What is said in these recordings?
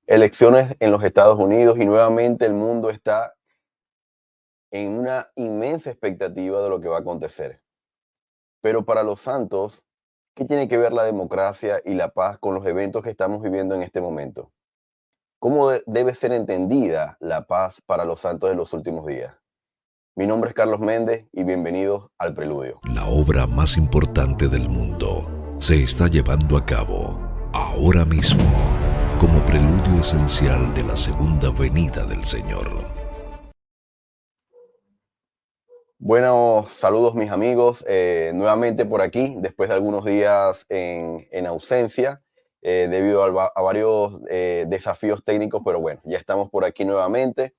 Elecciones en los Estados Unidos y nuevamente el mundo está en una inmensa expectativa de lo que va a acontecer. Pero para los santos, ¿qué tiene que ver la democracia y la paz con los eventos que estamos viviendo en este momento? ¿Cómo debe ser entendida la paz para los santos de los últimos días? Mi nombre es Carlos Méndez y bienvenidos al Preludio. La obra más importante del mundo se está llevando a cabo ahora mismo como preludio esencial de la segunda venida del Señor. Buenos saludos mis amigos, nuevamente por aquí, después de algunos días en ausencia, debido a varios desafíos técnicos, pero bueno, ya estamos por aquí nuevamente.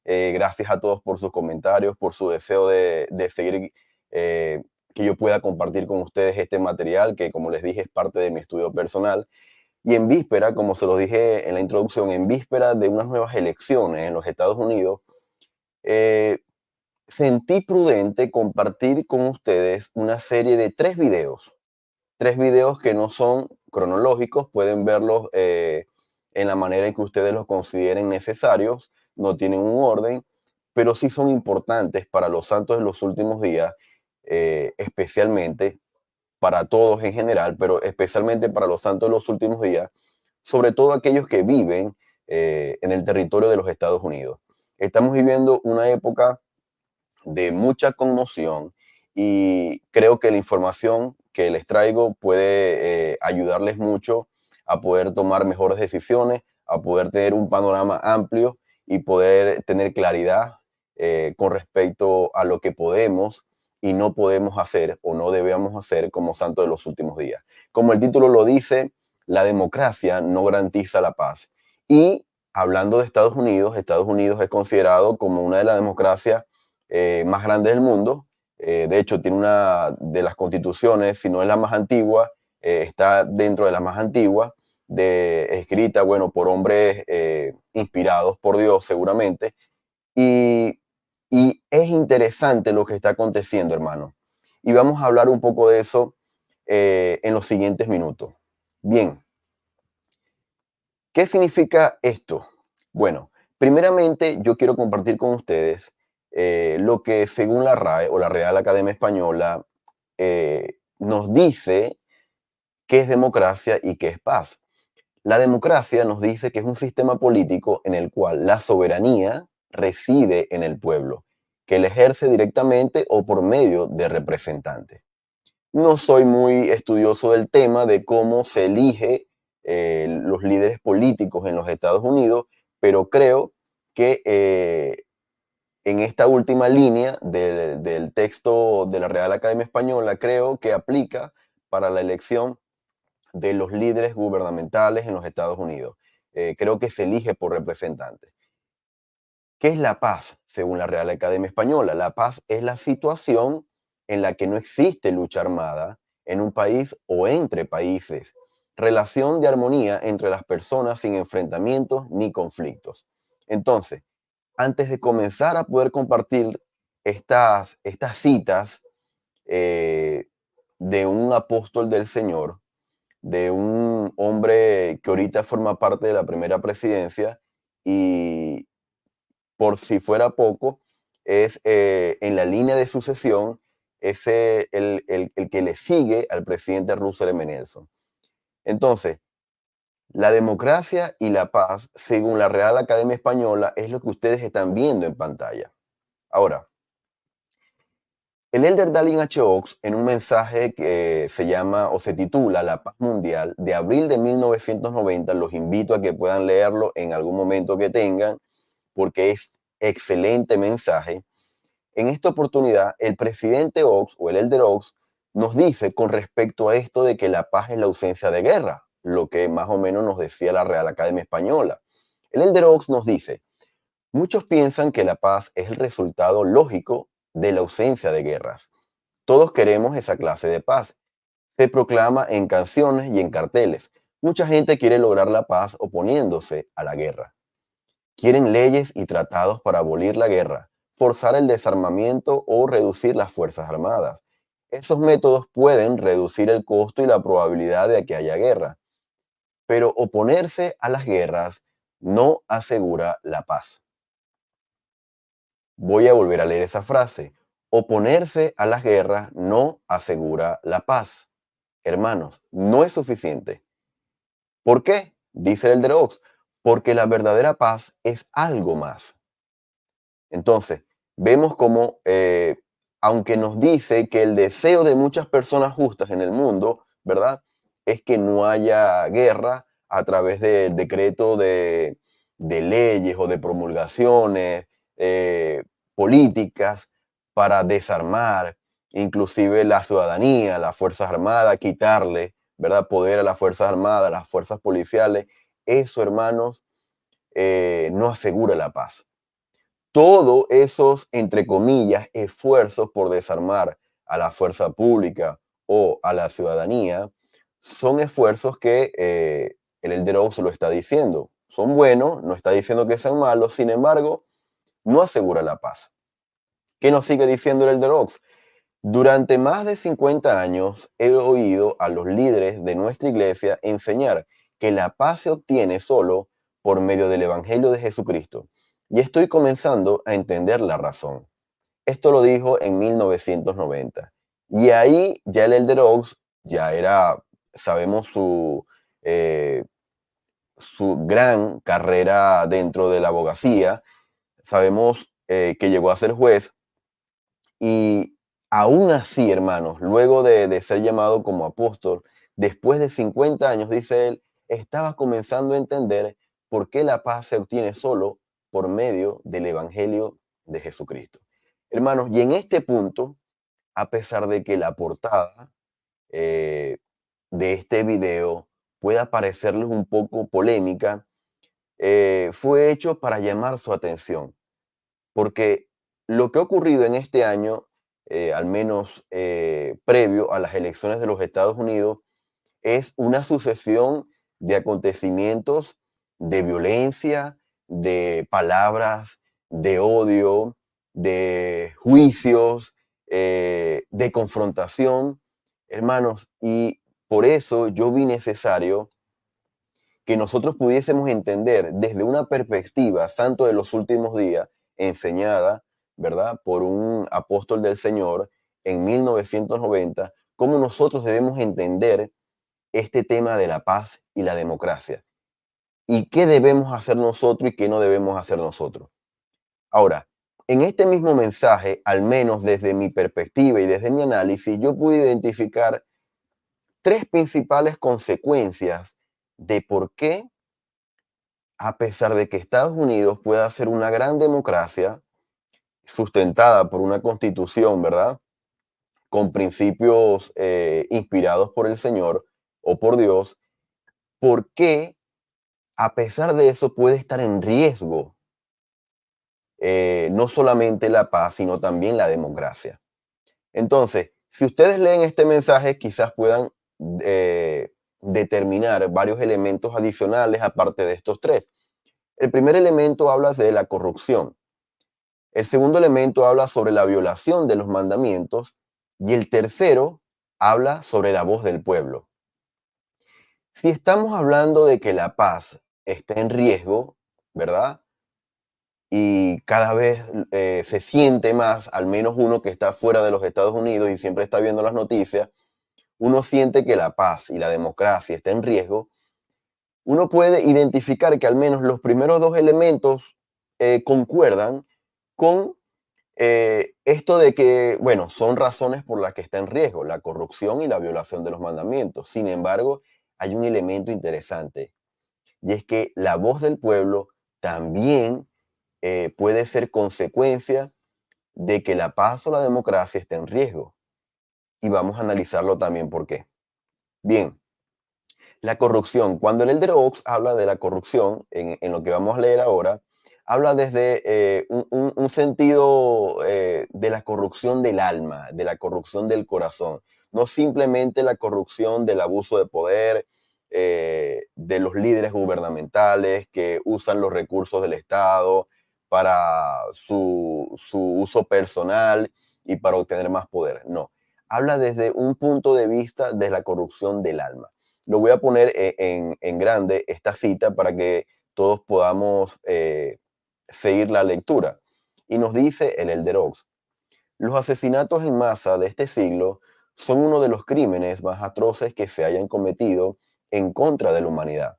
Gracias a todos por sus comentarios, por su deseo de seguir, que yo pueda compartir con ustedes este material, que como les dije es parte de mi estudio personal. Y en víspera, como se los dije en la introducción, en víspera de unas nuevas elecciones en los Estados Unidos, eh, sentí prudente compartir con ustedes una serie de tres videos que no son cronológicos, pueden verlos en la manera en que ustedes los consideren necesarios, no tienen un orden, pero sí son importantes para los santos de los últimos días, especialmente para todos en general, pero especialmente para los santos de los últimos días, sobre todo aquellos que viven en el territorio de los Estados Unidos. Estamos viviendo una época de mucha conmoción y creo que la información que les traigo puede ayudarles mucho a poder tomar mejores decisiones, a poder tener un panorama amplio y poder tener claridad con respecto a lo que podemos y no podemos hacer o no debemos hacer como santos de los últimos días. Como el título lo dice, la democracia no garantiza la paz. Y hablando de Estados Unidos es considerado como una de las democracias más grande del mundo. De hecho, tiene una de las constituciones, si no es la más antigua, está dentro de las más antiguas, escrita, bueno, por hombres inspirados por Dios, seguramente. Y, y es interesante lo que está aconteciendo, hermano. Y vamos a hablar un poco de eso en los siguientes minutos. Bien, ¿qué significa esto? Bueno, primeramente yo quiero compartir con ustedes lo que según la RAE o la Real Academia Española nos dice qué es democracia y qué es paz. La democracia nos dice que es un sistema político en el cual la soberanía reside en el pueblo, que la ejerce directamente o por medio de representantes. No soy muy estudioso del tema de cómo se elige los líderes políticos en los Estados Unidos, pero creo que en esta última línea del texto de la Real Academia Española, creo que aplica para la elección de los líderes gubernamentales en los Estados Unidos. Creo que se elige por representantes. ¿Qué es la paz, según la Real Academia Española? La paz es la situación en la que no existe lucha armada en un país o entre países, relación de armonía entre las personas sin enfrentamientos ni conflictos. Entonces, antes de comenzar a poder compartir estas citas eh, de un apóstol del Señor, de un hombre que ahorita forma parte de la primera presidencia y por si fuera poco, es en la línea de sucesión, es el que le sigue al presidente Russell M. Nelson. Entonces, la democracia y la paz, según la Real Academia Española, es lo que ustedes están viendo en pantalla. Ahora, el elder Dallin H. Oaks, en un mensaje que se llama o se titula La Paz Mundial, de abril de 1990, los invito a que puedan leerlo en algún momento que tengan, porque es excelente mensaje. En esta oportunidad, el presidente Oaks o el elder Oaks nos dice con respecto a esto de que la paz es la ausencia de guerra, lo que más o menos nos decía la Real Academia Española. El elder Oaks nos dice, muchos piensan que la paz es el resultado lógico de la ausencia de guerras. Todos queremos esa clase de paz. Se proclama en canciones y en carteles. Mucha gente quiere lograr la paz oponiéndose a la guerra. Quieren leyes y tratados para abolir la guerra, forzar el desarmamiento o reducir las fuerzas armadas. Esos métodos pueden reducir el costo y la probabilidad de que haya guerra, pero oponerse a las guerras no asegura la paz. Voy a volver a leer esa frase. Oponerse a las guerras no asegura la paz. Hermanos, no es suficiente. ¿Por qué? Dice el Elder Oaks, porque la verdadera paz es algo más. Entonces, vemos como, aunque nos dice que el deseo de muchas personas justas en el mundo, ¿verdad? Es que no haya guerra a través de decreto de leyes o de promulgaciones políticas para desarmar inclusive la ciudadanía, las Fuerzas Armadas, quitarle, ¿verdad? Poder a las Fuerzas Armadas, a las fuerzas policiales. Eso, hermanos, no asegura la paz. Todos esos, entre comillas, esfuerzos por desarmar a la fuerza pública o a la ciudadanía, son esfuerzos que el Elder Oaks lo está diciendo. Son buenos, no está diciendo que sean malos, sin embargo, no asegura la paz. ¿Qué nos sigue diciendo el Elder Oaks? Durante más de 50 años he oído a los líderes de nuestra iglesia enseñar que la paz se obtiene solo por medio del Evangelio de Jesucristo. Y estoy comenzando a entender la razón. Esto lo dijo en 1990. Y ahí ya el Elder Oaks ya era, sabemos eh, su gran carrera dentro de la abogacía, sabemos que llegó a ser juez y aún así, hermanos, luego de ser llamado como apóstol, después de 50 años, dice él, estaba comenzando a entender por qué la paz se obtiene solo por medio del Evangelio de Jesucristo. Hermanos, y en este punto, a pesar de que la portada eh, de este video pueda parecerles un poco polémica, fue hecho para llamar su atención porque lo que ha ocurrido en este año, al menos previo a las elecciones de los Estados Unidos, es una sucesión de acontecimientos de violencia, de palabras, de odio, de juicios, de confrontación, hermanos, y por eso yo vi necesario que nosotros pudiésemos entender desde una perspectiva santo de los últimos días, enseñada, ¿verdad?, por un apóstol del Señor en 1990, cómo nosotros debemos entender este tema de la paz y la democracia y qué debemos hacer nosotros y qué no debemos hacer nosotros. Ahora, en este mismo mensaje, al menos desde mi perspectiva y desde mi análisis, yo pude identificar tres principales consecuencias de por qué, a pesar de que Estados Unidos pueda ser una gran democracia sustentada por una constitución, ¿verdad? Con principios inspirados por el Señor o por Dios, ¿por qué a pesar de eso puede estar en riesgo no solamente la paz, sino también la democracia? Entonces, si ustedes leen este mensaje, quizás puedan determinar varios elementos adicionales aparte de estos tres. El primer elemento habla de la corrupción. El segundo elemento habla sobre la violación de los mandamientos y el tercero habla sobre la voz del pueblo. Si estamos hablando de que la paz está en riesgo, ¿verdad? Y cada vez se siente más, al menos uno que está fuera de los Estados Unidos y siempre está viendo las noticias, uno siente que la paz y la democracia está en riesgo, uno puede identificar que al menos los primeros dos elementos concuerdan con esto de que, bueno, son razones por las que está en riesgo, la corrupción y la violación de los mandamientos. Sin embargo, hay un elemento interesante y es que la voz del pueblo también puede ser consecuencia de que la paz o la democracia esté en riesgo. Y vamos a analizarlo también por qué. Bien, la corrupción. Cuando el Elder Oaks habla de la corrupción, en lo que vamos a leer ahora, habla desde un sentido de la corrupción del alma, de la corrupción del corazón. No simplemente la corrupción del abuso de poder, de los líderes gubernamentales que usan los recursos del Estado para su uso personal y para obtener más poder. No, habla desde un punto de vista de la corrupción del alma. Lo voy a poner en grande esta cita para que todos podamos seguir la lectura. Y nos dice el Elder Oaks: los asesinatos en masa de este siglo son uno de los crímenes más atroces que se hayan cometido en contra de la humanidad.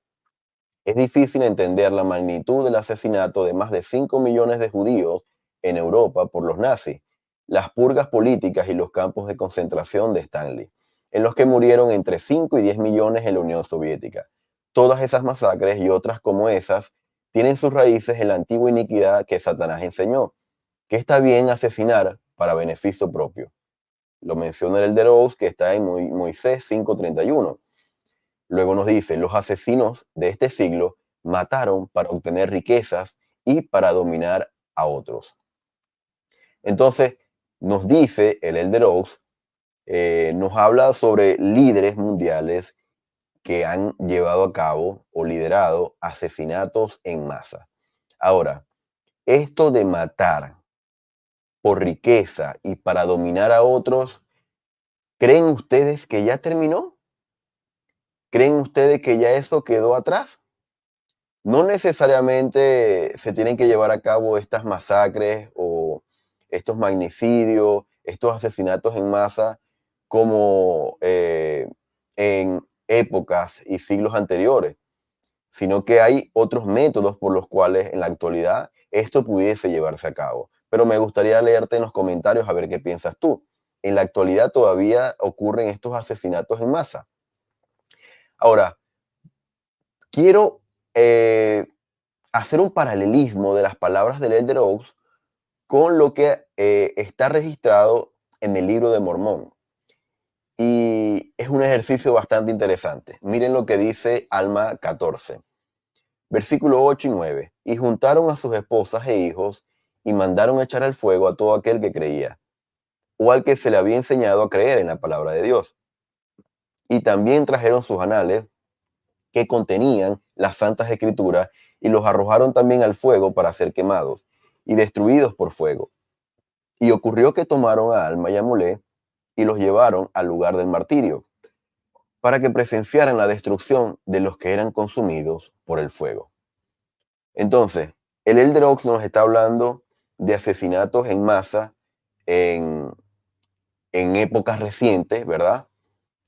Es difícil entender la magnitud del asesinato de más de 5 millones de judíos en Europa por los nazis, las purgas políticas y los campos de concentración de Stanley, en los que murieron entre 5 y 10 millones en la Unión Soviética. Todas esas masacres y otras como esas tienen sus raíces en la antigua iniquidad que Satanás enseñó, que está bien asesinar para beneficio propio. Lo menciona el de Rose, que está en Moisés 5:31. Luego nos dice: los asesinos de este siglo mataron para obtener riquezas y para dominar a otros. Entonces, nos dice el Elder Oaks, nos habla sobre líderes mundiales que han llevado a cabo o liderado asesinatos en masa. Ahora, esto de matar por riqueza y para dominar a otros, ¿creen ustedes que ya terminó? ¿Creen ustedes que ya eso quedó atrás? No necesariamente se tienen que llevar a cabo estas masacres o estos magnicidios, estos asesinatos en masa como en épocas y siglos anteriores, sino que hay otros métodos por los cuales en la actualidad esto pudiese llevarse a cabo. Pero me gustaría leerte en los comentarios a ver qué piensas tú. En la actualidad todavía ocurren estos asesinatos en masa. Ahora, quiero hacer un paralelismo de las palabras del Elder Oaks con lo que está registrado en el libro de Mormón. Y es un ejercicio bastante interesante. Miren lo que dice Alma 14, versículo 8 y 9. Y juntaron a sus esposas e hijos y mandaron echar al fuego a todo aquel que creía, o al que se le había enseñado a creer en la palabra de Dios. Y también trajeron sus anales que contenían las santas escrituras y los arrojaron también al fuego para ser quemados y destruidos por fuego. Y ocurrió que tomaron a Alma y a Molé y los llevaron al lugar del martirio para que presenciaran la destrucción de los que eran consumidos por el fuego. Entonces, el Elder Oaks nos está hablando de asesinatos en masa en, en épocas recientes, ¿verdad?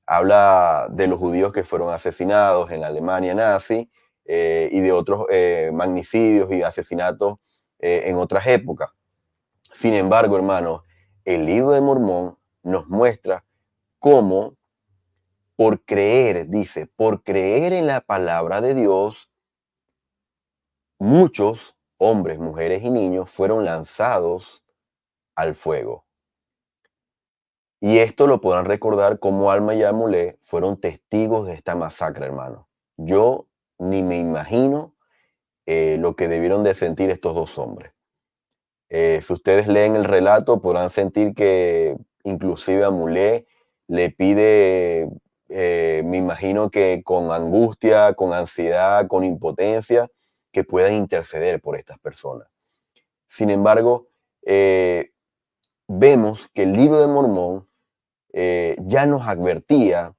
Habla de los judíos que fueron asesinados en la Alemania nazi y de otros magnicidios y asesinatos en otras épocas. Sin embargo, hermanos, el libro de Mormón nos muestra cómo por creer, dice, por creer en la palabra de Dios, muchos hombres, mujeres y niños fueron lanzados al fuego. Y esto lo podrán recordar como Alma y Amulé fueron testigos de esta masacre, hermano. Yo ni me imagino lo que debieron de sentir estos dos hombres. Si ustedes leen el relato, podrán sentir que inclusive Amulé le pide, me imagino que con angustia, con ansiedad, con impotencia, que puedan interceder por estas personas. Sin embargo, vemos que el libro de Mormón ya nos advertía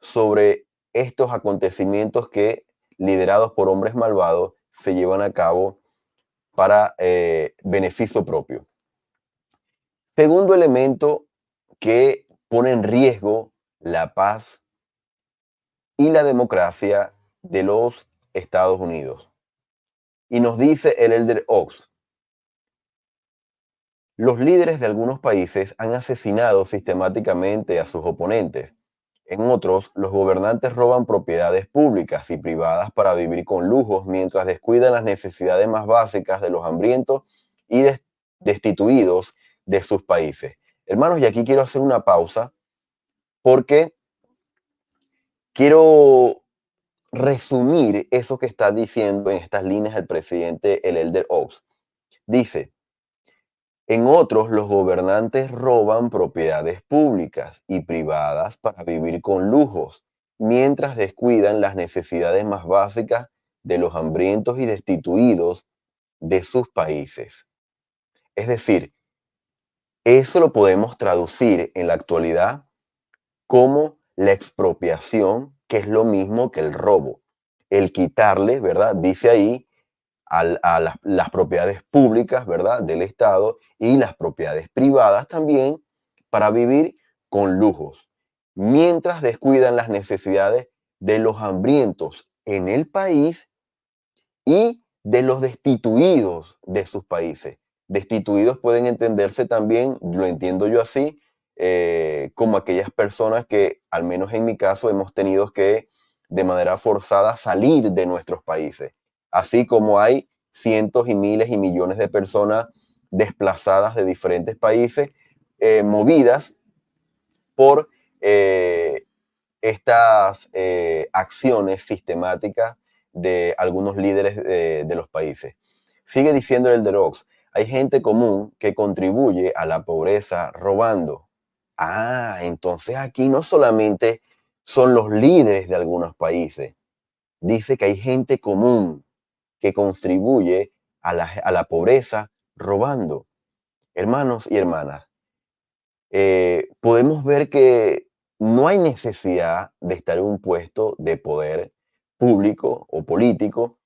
sobre estos acontecimientos que, liderados por hombres malvados, se llevan a cabo para beneficio propio. Segundo elemento que pone en riesgo la paz y la democracia de los Estados Unidos. Y nos dice el Elder Oaks: los líderes de algunos países han asesinado sistemáticamente a sus oponentes. En otros, los gobernantes roban propiedades públicas y privadas para vivir con lujos mientras descuidan las necesidades más básicas de los hambrientos y destituidos de sus países. Hermanos, y aquí quiero hacer una pausa porque quiero resumir eso que está diciendo en estas líneas el presidente, el Elder Oaks. Dice: en otros, los gobernantes roban propiedades públicas y privadas para vivir con lujos, mientras descuidan las necesidades más básicas de los hambrientos y destituidos de sus países. Es decir, eso lo podemos traducir en la actualidad como la expropiación, que es lo mismo que el robo. El quitarle, ¿verdad? Dice ahí, a las propiedades públicas, ¿verdad?, del Estado y las propiedades privadas también para vivir con lujos, mientras descuidan las necesidades de los hambrientos en el país y de los destituidos de sus países. Destituidos pueden entenderse también, lo entiendo yo así, como aquellas personas que, al menos en mi caso, hemos tenido que de manera forzada salir de nuestros países. Así como hay cientos y miles y millones de personas desplazadas de diferentes países, movidas por eh, estas acciones sistemáticas de algunos líderes de los países. Sigue diciendo el de Rox, hay gente común que contribuye a la pobreza robando. Ah, entonces aquí no solamente son los líderes de algunos países, dice que hay gente común que contribuye a la pobreza robando. Hermanos y hermanas, podemos ver que no hay necesidad de estar en un puesto de poder público o político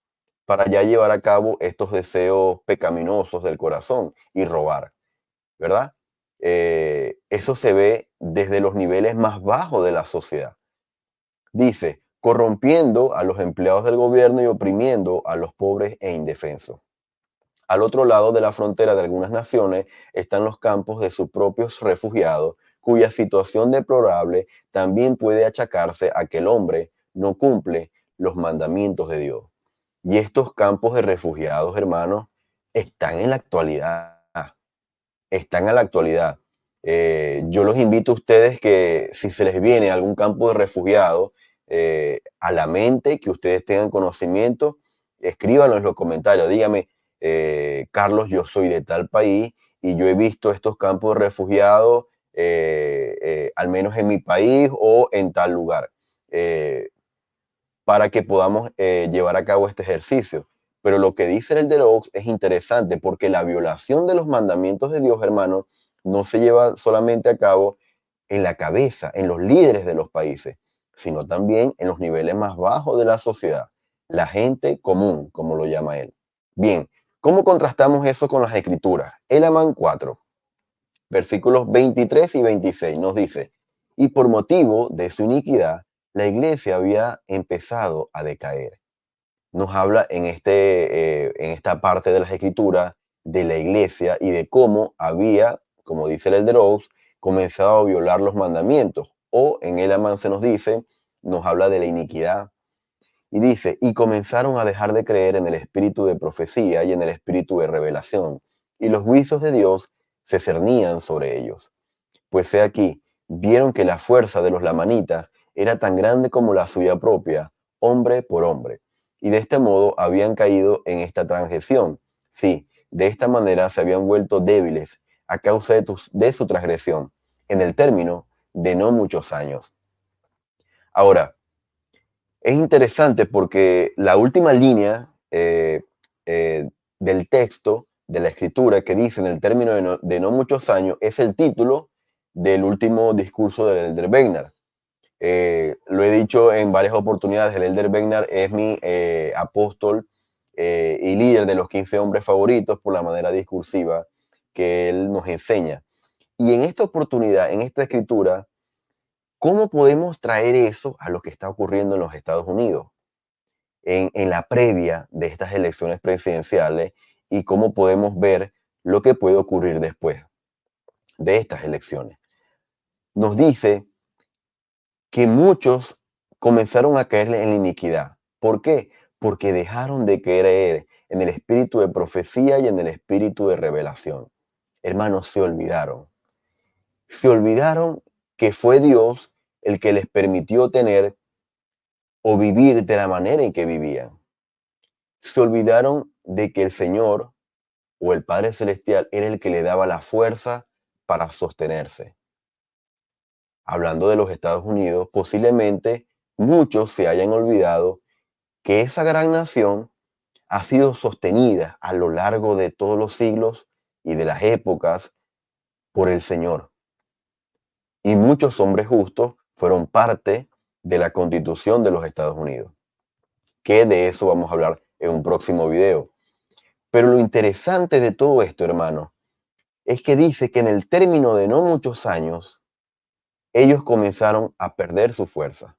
para ya llevar a cabo estos deseos pecaminosos del corazón y robar, ¿verdad? Eso se ve desde los niveles más bajos de la sociedad. Dice, corrompiendo a los empleados del gobierno y oprimiendo a los pobres e indefensos. Al otro lado de la frontera de algunas naciones están los campos de sus propios refugiados, cuya situación deplorable también puede achacarse a que el hombre no cumple los mandamientos de Dios. Y estos campos de refugiados, hermanos, están en la actualidad. Están en la actualidad. Yo los invito a ustedes que si se les viene algún campo de refugiados a la mente, que ustedes tengan conocimiento, escríbanlo en los comentarios. Dígame, Carlos, yo soy de tal país y yo he visto estos campos de refugiados, al menos en mi país o en tal lugar. Para que podamos llevar a cabo este ejercicio. Pero lo que dice el de Oaks es interesante porque la violación de los mandamientos de Dios, hermano, no se lleva solamente a cabo en la cabeza, en los líderes de los países, sino también en los niveles más bajos de la sociedad, la gente común, como lo llama él. Bien, ¿cómo contrastamos eso con las escrituras? Elamán 4, versículos 23 y 26 nos dice, y por motivo de su iniquidad, la iglesia había empezado a decaer. Nos habla en esta parte de las escrituras de la iglesia y de cómo había, como dice el Elder Oaks, comenzado a violar los mandamientos. O en el Amán se nos dice, nos habla de la iniquidad. Y dice, y comenzaron a dejar de creer en el espíritu de profecía y en el espíritu de revelación. Y los juicios de Dios se cernían sobre ellos. Pues he aquí, vieron que la fuerza de los lamanitas era tan grande como la suya propia, hombre por hombre. Y de este modo habían caído en esta transgresión. Sí, de esta manera se habían vuelto débiles a causa de su transgresión, en el término de no muchos años. Ahora, es interesante porque la última línea del texto, de la escritura, que dice en el término de no muchos años, es el título del último discurso del Elder Bednar. Lo he dicho en varias oportunidades, el Elder Bednar es mi apóstol y líder de los 15 hombres favoritos por la manera discursiva que él nos enseña. Y en esta oportunidad, en esta escritura, ¿cómo podemos traer eso a lo que está ocurriendo en los Estados Unidos? En la previa de estas elecciones presidenciales y cómo podemos ver lo que puede ocurrir después de estas elecciones. Nos dice que muchos comenzaron a caer en la iniquidad. ¿Por qué? Porque dejaron de creer en el espíritu de profecía y en el espíritu de revelación. Hermanos, se olvidaron. Se olvidaron que fue Dios el que les permitió tener o vivir de la manera en que vivían. Se olvidaron de que el Señor o el Padre Celestial era el que le daba la fuerza para sostenerse. Hablando de los Estados Unidos, posiblemente muchos se hayan olvidado que esa gran nación ha sido sostenida a lo largo de todos los siglos y de las épocas por el Señor. Y muchos hombres justos fueron parte de la Constitución de los Estados Unidos. Que de eso vamos a hablar en un próximo video. Pero lo interesante de todo esto, hermano, es que dice que en el término de no muchos años, ellos comenzaron a perder su fuerza.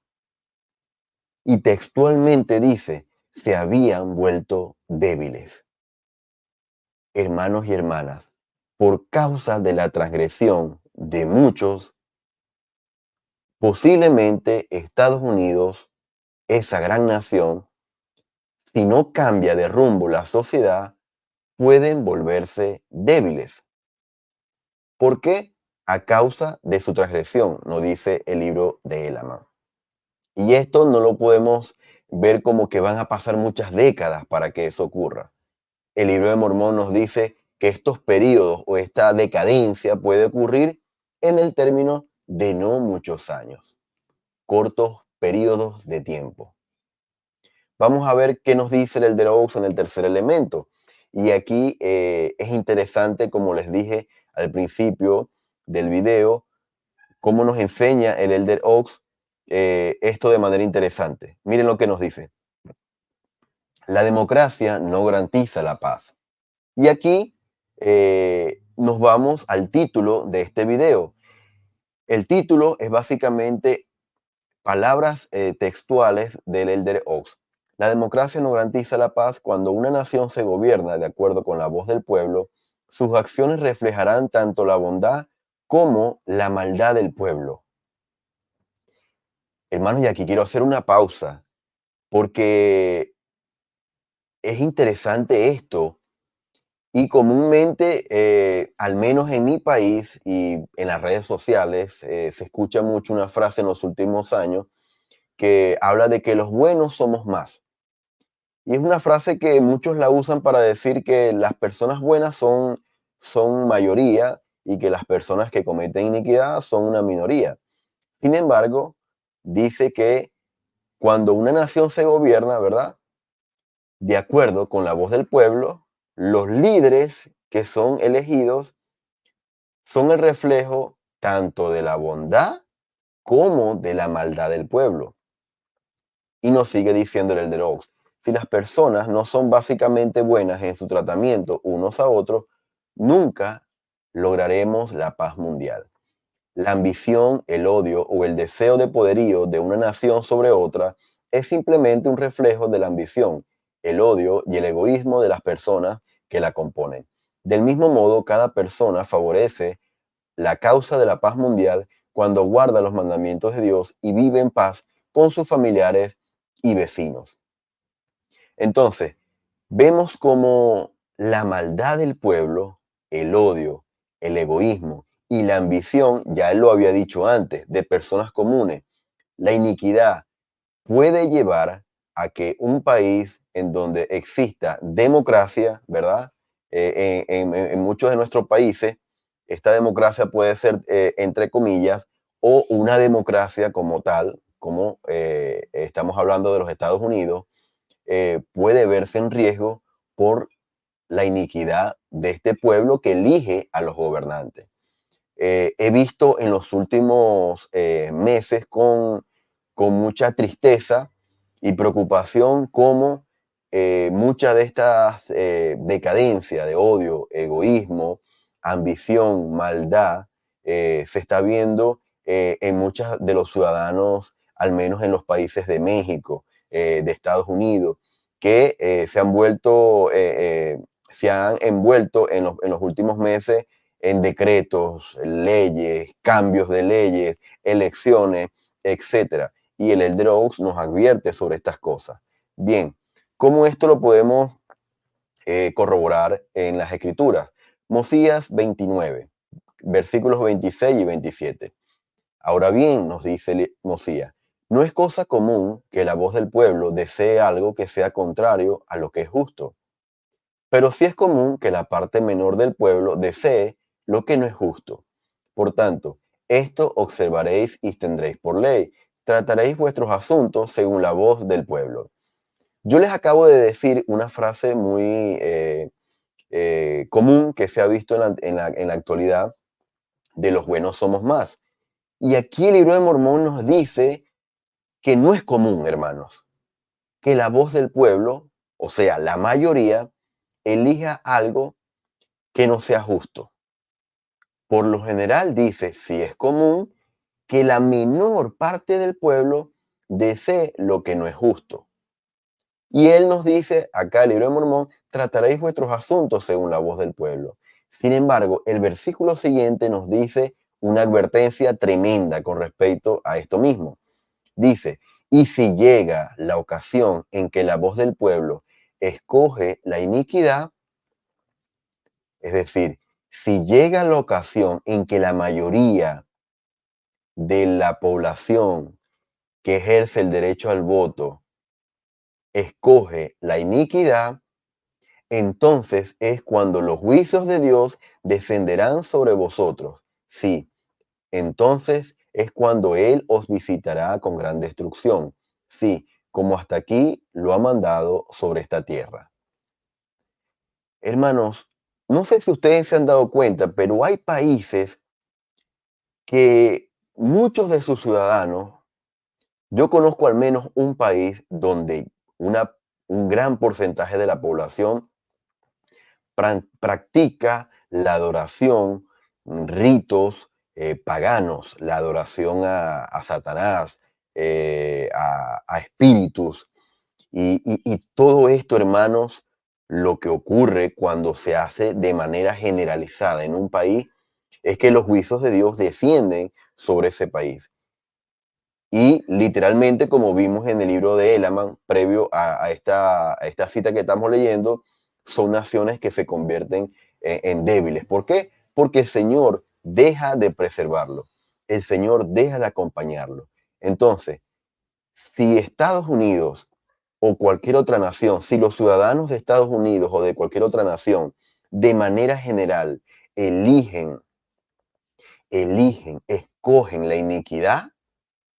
Y textualmente dice, se habían vuelto débiles. Hermanos y hermanas, por causa de la transgresión de muchos, posiblemente Estados Unidos, esa gran nación, si no cambia de rumbo la sociedad, pueden volverse débiles. ¿Por qué? A causa de su transgresión, nos dice el libro de Elamán. Y esto no lo podemos ver como que van a pasar muchas décadas para que eso ocurra. El libro de Mormón nos dice que estos periodos o esta decadencia puede ocurrir en el término de no muchos años, cortos periodos de tiempo. Vamos a ver qué nos dice el Elder Oaks en el tercer elemento. Y aquí es interesante, como les dije al principio del video, cómo nos enseña el Elder Oaks esto de manera interesante. Miren lo que nos dice. La democracia no garantiza la paz. Y aquí nos vamos al título de este video. El título es básicamente palabras textuales del Elder Oaks. La democracia no garantiza la paz. Cuando una nación se gobierna de acuerdo con la voz del pueblo, sus acciones reflejarán tanto la bondad como la maldad del pueblo. Hermanos, y aquí quiero hacer una pausa porque es interesante esto y comúnmente, al menos en mi país y en las redes sociales, se escucha mucho una frase en los últimos años que habla de que los buenos somos más. Y es una frase que muchos la usan para decir que las personas buenas son mayoría y que las personas que cometen iniquidad son una minoría. Sin embargo, dice que cuando una nación se gobierna, ¿verdad? De acuerdo con la voz del pueblo, los líderes que son elegidos son el reflejo tanto de la bondad como de la maldad del pueblo. Y nos sigue diciendo el Elder Oaks, si las personas no son básicamente buenas en su tratamiento unos a otros, nunca lograremos la paz mundial. La ambición, el odio o el deseo de poderío de una nación sobre otra es simplemente un reflejo de la ambición, el odio y el egoísmo de las personas que la componen. Del mismo modo, cada persona favorece la causa de la paz mundial cuando guarda los mandamientos de Dios y vive en paz con sus familiares y vecinos. Entonces, vemos como la maldad del pueblo, el odio, el egoísmo y la ambición, ya él lo había dicho antes, de personas comunes, la iniquidad puede llevar a que un país en donde exista democracia, ¿verdad? En muchos de nuestros países, esta democracia puede ser, entre comillas, o una democracia como tal, como estamos hablando de los Estados Unidos, puede verse en riesgo por la iniquidad de este pueblo que elige a los gobernantes. He visto en los últimos meses con mucha tristeza y preocupación cómo mucha de estas decadencia de odio, egoísmo, ambición, maldad, se está viendo en muchos de los ciudadanos, al menos en los países de México, de Estados Unidos, que se han envuelto en los últimos meses en decretos, leyes, cambios de leyes, elecciones, etcétera. Y el Elder Oaks nos advierte sobre estas cosas. Bien, ¿cómo esto lo podemos corroborar en las Escrituras? Mosías 29, versículos 26 y 27. Ahora bien, nos dice Mosías, no es cosa común que la voz del pueblo desee algo que sea contrario a lo que es justo. Pero sí es común que la parte menor del pueblo desee lo que no es justo. Por tanto, esto observaréis y tendréis por ley. Trataréis vuestros asuntos según la voz del pueblo. Yo les acabo de decir una frase muy común que se ha visto en la actualidad de los buenos somos más. Y aquí el libro de Mormón nos dice que no es común, hermanos, que la voz del pueblo, o sea, la mayoría, elija algo que no sea justo. Por lo general dice, si es común, que la menor parte del pueblo desee lo que no es justo. Y él nos dice, acá el libro de Mormón, trataréis vuestros asuntos según la voz del pueblo. Sin embargo, el versículo siguiente nos dice una advertencia tremenda con respecto a esto mismo. Dice, y si llega la ocasión en que la voz del pueblo escoge la iniquidad, es decir, si llega la ocasión en que la mayoría de la población que ejerce el derecho al voto escoge la iniquidad, entonces es cuando los juicios de Dios descenderán sobre vosotros. Sí, entonces es cuando Él os visitará con gran destrucción. Sí, como hasta aquí lo ha mandado sobre esta tierra. Hermanos, no sé si ustedes se han dado cuenta, pero hay países que muchos de sus ciudadanos, yo conozco al menos un país donde un gran porcentaje de la población practica la adoración, ritos paganos, la adoración a Satanás, a espíritus. Y todo esto, hermanos, lo que ocurre cuando se hace de manera generalizada en un país es que los juicios de Dios descienden sobre ese país. Y literalmente, como vimos en el libro de Elaman, previo a esta cita que estamos leyendo, son naciones que se convierten en débiles. ¿Por qué? Porque el Señor deja de preservarlo. El Señor deja de acompañarlo. Entonces, si Estados Unidos o cualquier otra nación, si los ciudadanos de Estados Unidos o de cualquier otra nación, de manera general, eligen, escogen la iniquidad,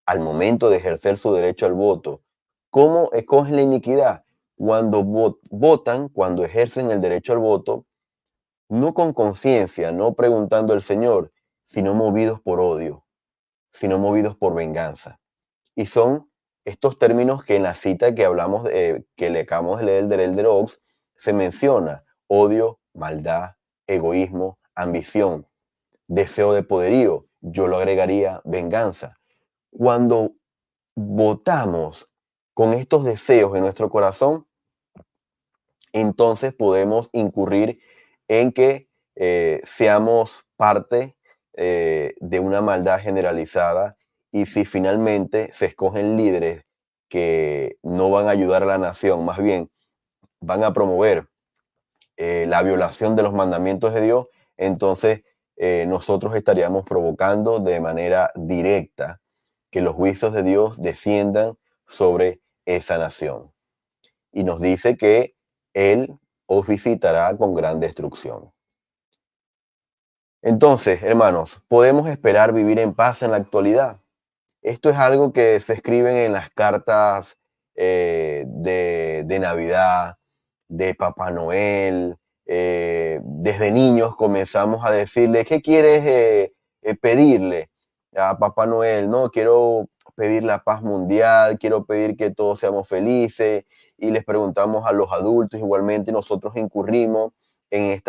al momento de ejercer su derecho al voto. ¿Cómo escogen la iniquidad? Cuando votan, cuando ejercen el derecho al voto, no con conciencia, no preguntando al Señor, sino movidos por odio, sino movidos por venganza. Y son estos términos que en la cita que hablamos, que le acabamos de leer del Elder Oaks, se menciona odio, maldad, egoísmo, ambición, deseo de poderío. Yo lo agregaría venganza. Cuando votamos con estos deseos en nuestro corazón, entonces podemos incurrir en que seamos parte de una maldad generalizada, y si finalmente se escogen líderes que no van a ayudar a la nación, más bien van a promover la violación de los mandamientos de Dios, entonces nosotros estaríamos provocando de manera directa que los juicios de Dios desciendan sobre esa nación. Y nos dice que Él os visitará con gran destrucción. Entonces, hermanos, ¿podemos esperar vivir en paz en la actualidad? Esto es algo que se escriben en las cartas de Navidad, de Papá Noel. Desde niños comenzamos a decirle, ¿qué quieres pedirle a Papá Noel? No, quiero pedir la paz mundial, quiero pedir que todos seamos felices. Y les preguntamos a los adultos, igualmente nosotros incurrimos en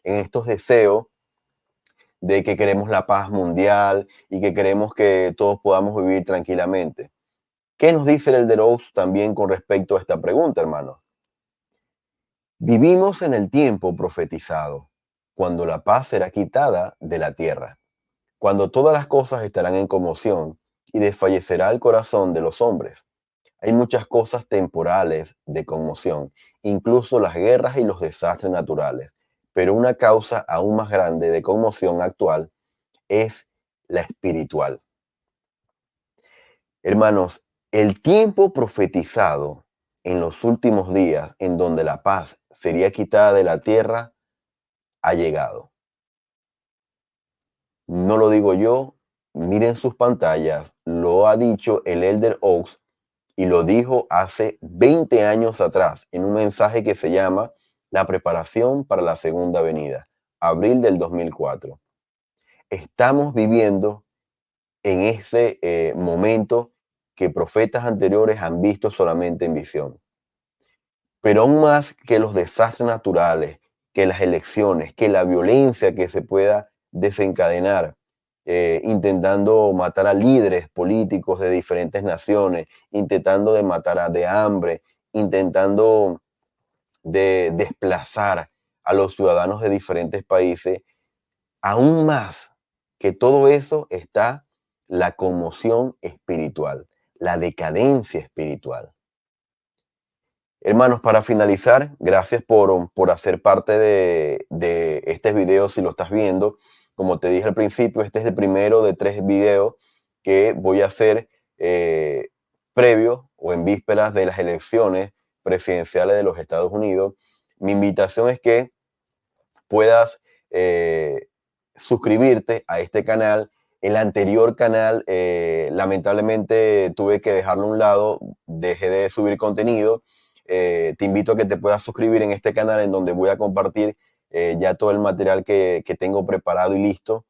estos deseos de que queremos la paz mundial y que queremos que todos podamos vivir tranquilamente. ¿Qué nos dice el Elder Oaks también con respecto a esta pregunta, hermanos? Vivimos en el tiempo profetizado, cuando la paz será quitada de la tierra, cuando todas las cosas estarán en conmoción y desfallecerá el corazón de los hombres. Hay muchas cosas temporales de conmoción, incluso las guerras y los desastres naturales, pero una causa aún más grande de conmoción actual es la espiritual. Hermanos, el tiempo profetizado en los últimos días, en donde la paz sería quitada de la tierra, ha llegado. No lo digo yo, miren sus pantallas, lo ha dicho el Elder Oaks y lo dijo hace 20 años atrás en un mensaje que se llama La preparación para la segunda venida, abril del 2004. Estamos viviendo en ese momento que profetas anteriores han visto solamente en visión. Pero aún más que los desastres naturales, que las elecciones, que la violencia que se pueda desencadenar, intentando matar a líderes políticos de diferentes naciones, intentando de matar de hambre, intentando de desplazar a los ciudadanos de diferentes países, aún más que todo eso está la conmoción espiritual, la decadencia espiritual. Hermanos, para finalizar, gracias por hacer parte de este video si lo estás viendo. Como te dije al principio, este es el primero de 3 videos que voy a hacer eh, previo o en vísperas de las elecciones presidenciales de los Estados Unidos. Mi invitación es que puedas eh, suscribirte a este canal. El anterior canal, lamentablemente tuve que dejarlo a un lado, dejé de subir contenido. Te invito a que te puedas suscribir en este canal en donde voy a compartir ya todo el material que tengo preparado y listo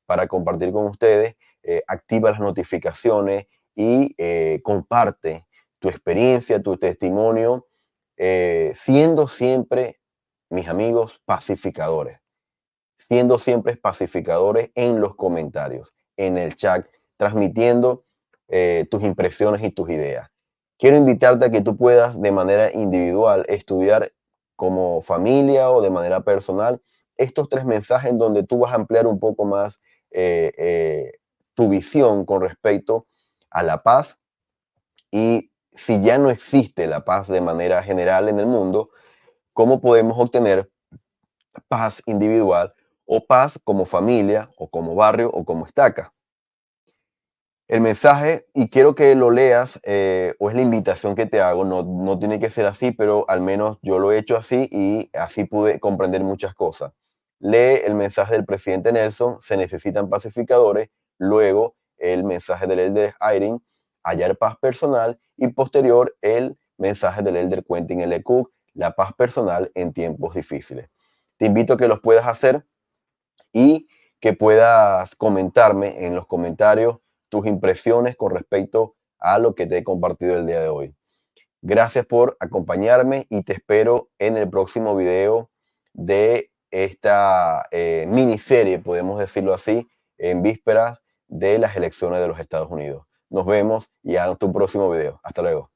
para compartir con ustedes. Activa las notificaciones y comparte tu experiencia, tu testimonio, siendo siempre, mis amigos, pacificadores, siendo siempre pacificadores en los comentarios, en el chat, transmitiendo tus impresiones y tus ideas. Quiero invitarte a que tú puedas de manera individual estudiar como familia o de manera personal estos 3 mensajes en donde tú vas a ampliar un poco más eh, eh, tu visión con respecto a la paz y si ya no existe la paz de manera general en el mundo, ¿cómo podemos obtener paz individual o paz como familia o como barrio o como estaca? El mensaje, y quiero que lo leas, o es la invitación que te hago, no tiene que ser así, pero al menos yo lo he hecho así y así pude comprender muchas cosas. Lee el mensaje del presidente Nelson, se necesitan pacificadores, luego el mensaje del elder Irene, hallar paz personal, y posterior el mensaje del elder Quentin L. Cook, la paz personal en tiempos difíciles. Te invito a que los puedas hacer y que puedas comentarme en los comentarios tus impresiones con respecto a lo que te he compartido el día de hoy. Gracias por acompañarme y te espero en el próximo video de esta miniserie, podemos decirlo así, en vísperas de las elecciones de los Estados Unidos. Nos vemos y hasta un próximo video. Hasta luego.